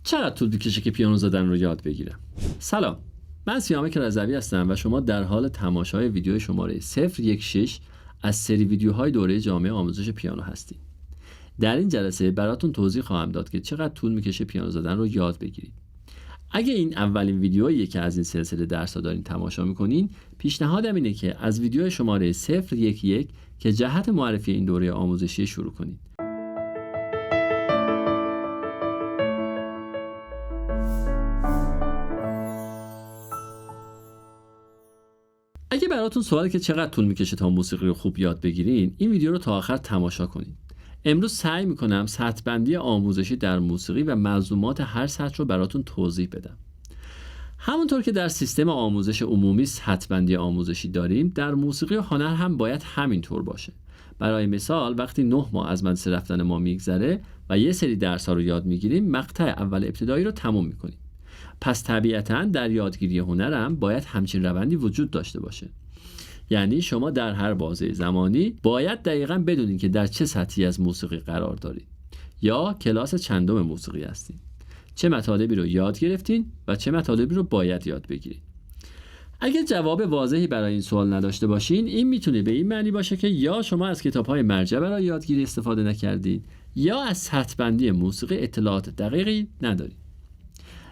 چقدر طول می‌کشه که پیانو زدن رو یاد بگیرم؟ سلام، من سیامک رضوی هستم و شما در حال تماشای ویدیو شماره 016 از سری ویدیوهای دوره جامعه آموزش پیانو هستید. در این جلسه براتون توضیح خواهم داد که چقدر طول می‌کشه پیانو زدن رو یاد بگیرید. اگه این اولین ویدیوییه که از این سلسله درس‌ها دارین تماشا می‌کنین، پیشنهادم اینه که از ویدیو شماره 011 که جهت معرفی این دوره آموزشی شروع کنید. اگه براتون سواله که چقدر طول میکشه تا موسیقی رو خوب یاد بگیرین، این ویدیو رو تا آخر تماشا کنید. امروز سعی میکنم سطح بندی آموزشی در موسیقی و ملزومات هر سطح رو براتون توضیح بدم. همونطور که در سیستم آموزش عمومی سطح بندی آموزشی داریم، در موسیقی و هنر هم باید همینطور باشه. برای مثال وقتی 9 ماه از مدرسه رفتن ما میگذره و یه سری درس‌ها رو یاد میگیریم، مقطع اول ابتدایی رو تموم میکنیم. پس طبیعتاً در یادگیری هنرم باید همچین روندی وجود داشته باشه. یعنی شما در هر بازه زمانی باید دقیقاً بدونین که در چه سطحی از موسیقی قرار دارید یا کلاس چندم موسیقی هستین، چه مطالبی رو یاد گرفتین و چه مطالبی رو باید یاد بگیرید. اگه جواب واضحی برای این سوال نداشته باشین، این میتونه به این معنی باشه که یا شما از کتاب‌های مرجع برای یادگیری استفاده نکردید یا از سطح بندی موسیقی اطلاعات دقیقی ندارید.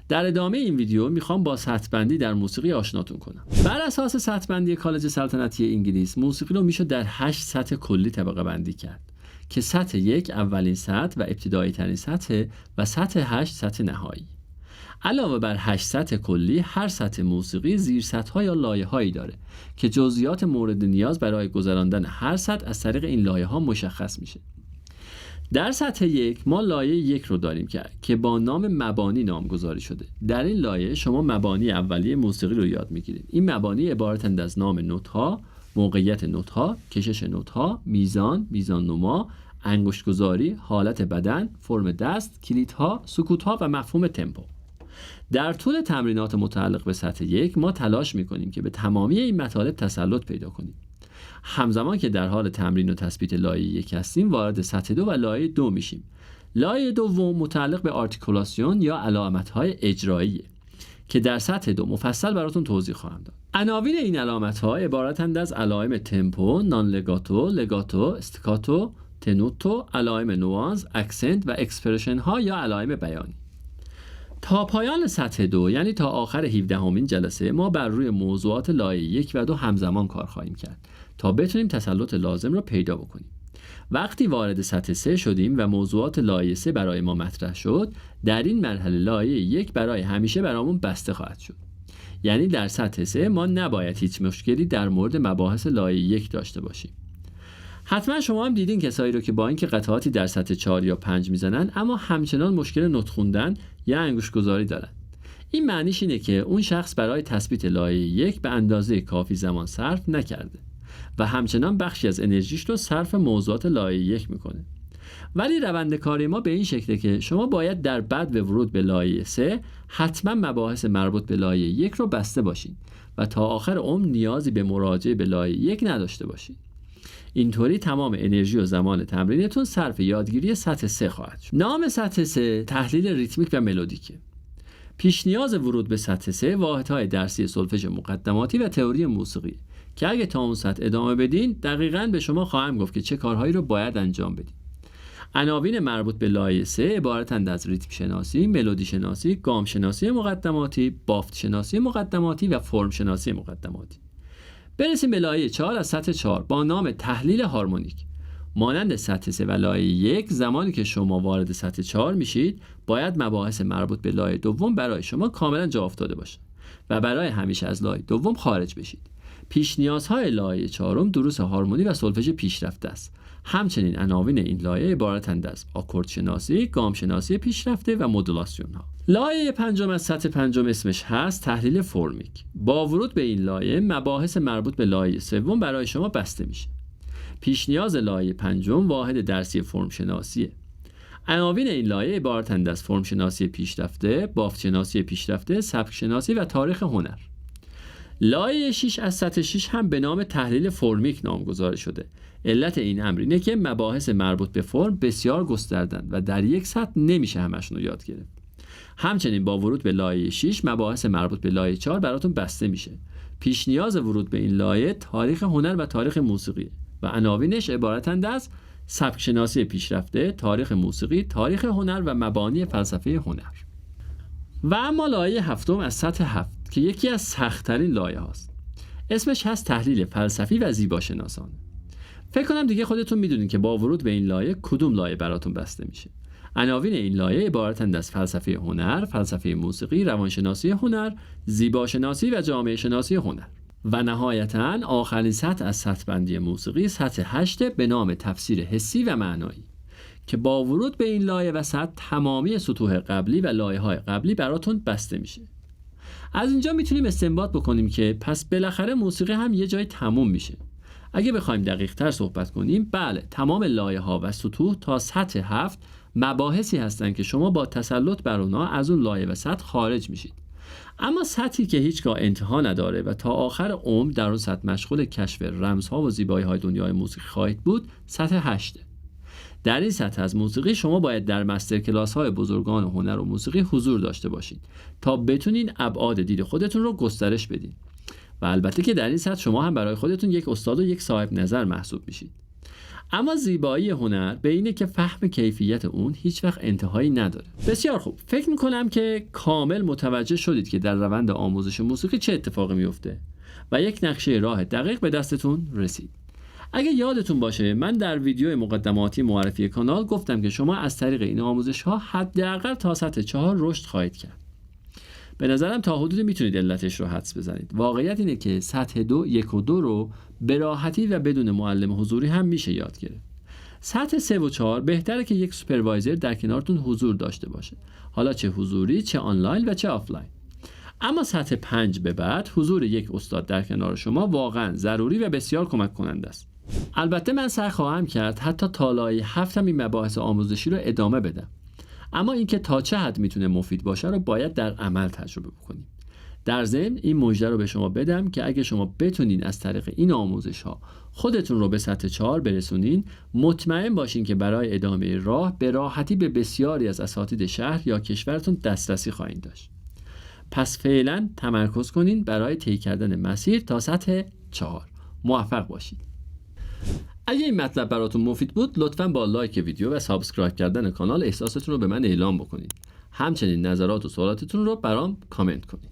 در ادامه این ویدیو میخوام با سطح بندی در موسیقی آشناتون کنم. بر اساس سطح بندی کالج سلطنتی انگلیس، موسیقی رو میشه در 8 سطح کلی طبقه بندی کرد که سطح 1 اولین سطح و ابتدایی ترین سطح و سطح 8 سطح نهایی. علاوه بر 8 سطح کلی، هر سطح موسیقی زیر سطح‌ها یا لایه‌هایی داره که جزئیات مورد نیاز برای گذراندن هر سطح از طریق این لایه‌ها مشخص میشه. در سطح 1 ما لایه 1 رو داریم که با نام مبانی نامگذاری شده. در این لایه شما مبانی اولیه موسیقی رو یاد میگیرید. این مبانی عبارتند از نام نوت‌ها، موقعیت نوت‌ها، کشش نوت‌ها، میزان نما، انگشت‌گذاری، حالت بدن، فرم دست، کلیدها، سکوت‌ها و مفهوم تمپو. در طول تمرینات متعلق به سطح 1 ما تلاش می‌کنیم که به تمامی این مطالب تسلط پیدا کنیم. همزمان که در حال تمرین و تثبیت لایه 1 هستیم، وارد سطح 2 و لایه 2 میشیم. لایه دوم متعلق به آرتیکولاسیون یا علامت‌های اجراییه که در سطح 2 مفصل براتون توضیح خواهم داد. عناوین این علامت‌ها عبارتند از علائم تمپو، نان لگاتو، لگاتو، استکاتو، تنوتو، علائم نوانس، اکسنت و اکسپرشن‌ها یا علائم بیانی. تا پایان سطح 2 یعنی تا آخر 17مین جلسه ما بر روی موضوعات لایه 1 و 2 همزمان کار خواهیم کرد تا بتونیم تسلط لازم رو پیدا بکنیم. وقتی وارد سطح 3 شدیم و موضوعات لایه 3 برای ما مطرح شد، در این مرحله لایه 1 برای همیشه برامون بسته خواهد شد. یعنی در سطح 3 ما نباید هیچ مشکلی در مورد مباحث لایه 1 داشته باشیم. حتما شما هم دیدین کسایی رو که با اینکه قطعاتی در سطح 4 یا 5 میزنن اما همچنان مشکل نوت خوندن یا انگشت‌گذاری دارن. این معنیش اینه که اون شخص برای تثبیت لایه 1 به اندازه کافی زمان صرف نکرده و همچنان بخشی از انرژیش رو صرف موضوعات لایه 1 میکنه. ولی روند کاری ما به این شکله که شما باید در بدو ورود به لایه 3 حتما مباحث مربوط به لایه 1 رو بسته باشین و تا آخر عمر نیازی به مراجعه به لایه 1 نداشته باشین. اینطوری تمام انرژی و زمان تمرینتون صرف یادگیری سطح 3 خواهد شد. نام سطح 3 تحلیل ریتمیک و ملودیکه. پیش نیاز ورود به سطح 3 واحدهای درسی سولفژ مقدماتی و تئوری موسیقی که اگه تا اون سطح ادامه بدین دقیقاً به شما خواهم گفت که چه کارهایی رو باید انجام بدین. عناوین مربوط به لایه 3 عبارتند از ریتم شناسی، ملودی شناسی، گام شناسی مقدماتی، بافت شناسی مقدماتی و فرم شناسی مقدماتی. برسیم به لایه 4 از سطح 4 با نام تحلیل هارمونیک. مانند سطح 3 و لایه 1 زمانی که شما وارد سطح 4 میشید باید مباحث مربوط به لایه دوم برای شما کاملا جا افتاده باشه و برای همیشه از لایه دوم خارج بشید. پیش نیازهای لایه 4 دروس هارمونی و سولفژ پیشرفته است. همچنین عناوین این لایه عبارتند از آکورد شناسی، گام شناسی پیشرفته و مدولاسیون ها. لایه 5 از سطح 5 اسمش هست تحلیل فرمیک. با ورود به این لایه مباحث مربوط به لایه 3 برای شما بسته میشه. پیش نیاز لایه 5 واحد درسی فرم شناسیه. عناوین این لایه عبارتند از فرم شناسی پیشرفته، بافت شناسی پیشرفته، سبک شناسی و تاریخ هنر. لایه 6 از سطح 6 هم به نام تحلیل فرمیک نامگذاری شده. علت این امر اینه که مباحث مربوط به فرم بسیار گستردن و در یک سطح نمیشه همشون رو یاد گرفت. همچنین با ورود به لایه 6 مباحث مربوط به لایه 4 براتون بسته میشه. پیش نیاز ورود به این لایه تاریخ هنر و تاریخ موسیقی و عناوینش عبارتند از سبک شناسی پیشرفته، تاریخ موسیقی، تاریخ هنر و مبانی فلسفه هنر. و اما لایه هفتم از سطح 7 که یکی از سخت‌ترین لایه هاست. اسمش هست تحلیل فلسفی و زیباشناسانه. فکر کنم دیگه خودتون میدونین که با ورود به این لایه کدوم لایه براتون بسته میشه. عناوین این لایه عبارتند از فلسفه هنر، فلسفه موسیقی، روانشناسی هنر، زیباشناسی و جامعه شناسی هنر. و نهایتاً آخرین سطح از سطح بندی موسیقی سطح 8 به نام تفسیر حسی و معنایی که با ورود به این لایه و سطح تمامی سطوح قبلی و لایه‌های قبلی براتون بسته میشه. از اینجا میتونیم استنباط بکنیم که پس بالاخره موسیقی هم یه جای تموم میشه. اگه بخوایم دقیق تر صحبت کنیم، بله، تمام لایه ها و سطوح تا سطح 7 مباحثی هستن که شما با تسلط بر اونها از اون لایه و سطح خارج میشید. اما سطحی که هیچگاه انتها نداره و تا آخر عمر در اون سطح مشغول کشف رمزها و زیبایی‌های دنیای موسیقی خواهید بود، سطح 8. در این سطح از موسیقی شما باید در مستر کلاس های بزرگان هنر و موسیقی حضور داشته باشید تا بتونین ابعاد دید خودتون رو گسترش بدین. و البته که در این سطح شما هم برای خودتون یک استاد و یک صاحب نظر محسوب میشید. اما زیبایی هنر به اینه که فهم کیفیت اون هیچ وقت انتهایی نداره. بسیار خوب، فکر میکنم که کامل متوجه شدید که در روند آموزش موسیقی چه اتفاقی میفته و یک نقشه راه دقیق به دستتون رسید. اگه یادتون باشه من در ویدیو مقدماتی معرفی کانال گفتم که شما از طریق این آموزش ها حداقل تا سطح 4 رشد خواهید کرد. به نظرم تا حدودی میتونید علتش رو حدس بزنید. واقعیت اینه که سطح 2، 1 و 2 رو به راحتی و بدون معلم حضوری هم میشه یاد گرفت. سطح 3 و 4 بهتره که یک سوپروایزر در کنارتون حضور داشته باشه. حالا چه حضوری، چه آنلاین و چه آفلاین. اما سطح 5 به بعد حضور یک استاد در کنار شما واقعا ضروری و بسیار کمک کننده است. البته من سعی خواهم کرد حتی تا لایه 7 هم این مباحث آموزشی رو ادامه بدم. اما اینکه تا چه حد میتونه مفید باشه رو باید در عمل تجربه بکنیم. در ضمن این مژده رو به شما بدم که اگه شما بتونین از طریق این آموزش ها خودتون رو به سطح 4 برسونین، مطمئن باشین که برای ادامه راه به راحتی به بسیاری از اساتید شهر یا کشورتون دسترسی خواهید داشت. پس فعلا تمرکز کنین برای طی کردن مسیر تا سطح 4. موفق باشید. اگه این مطلب براتون مفید بود، لطفاً با لایک ویدیو و سابسکرایب کردن کانال احساستون رو به من اعلام بکنید. همچنین نظرات و سوالاتتون رو برام کامنت کنید.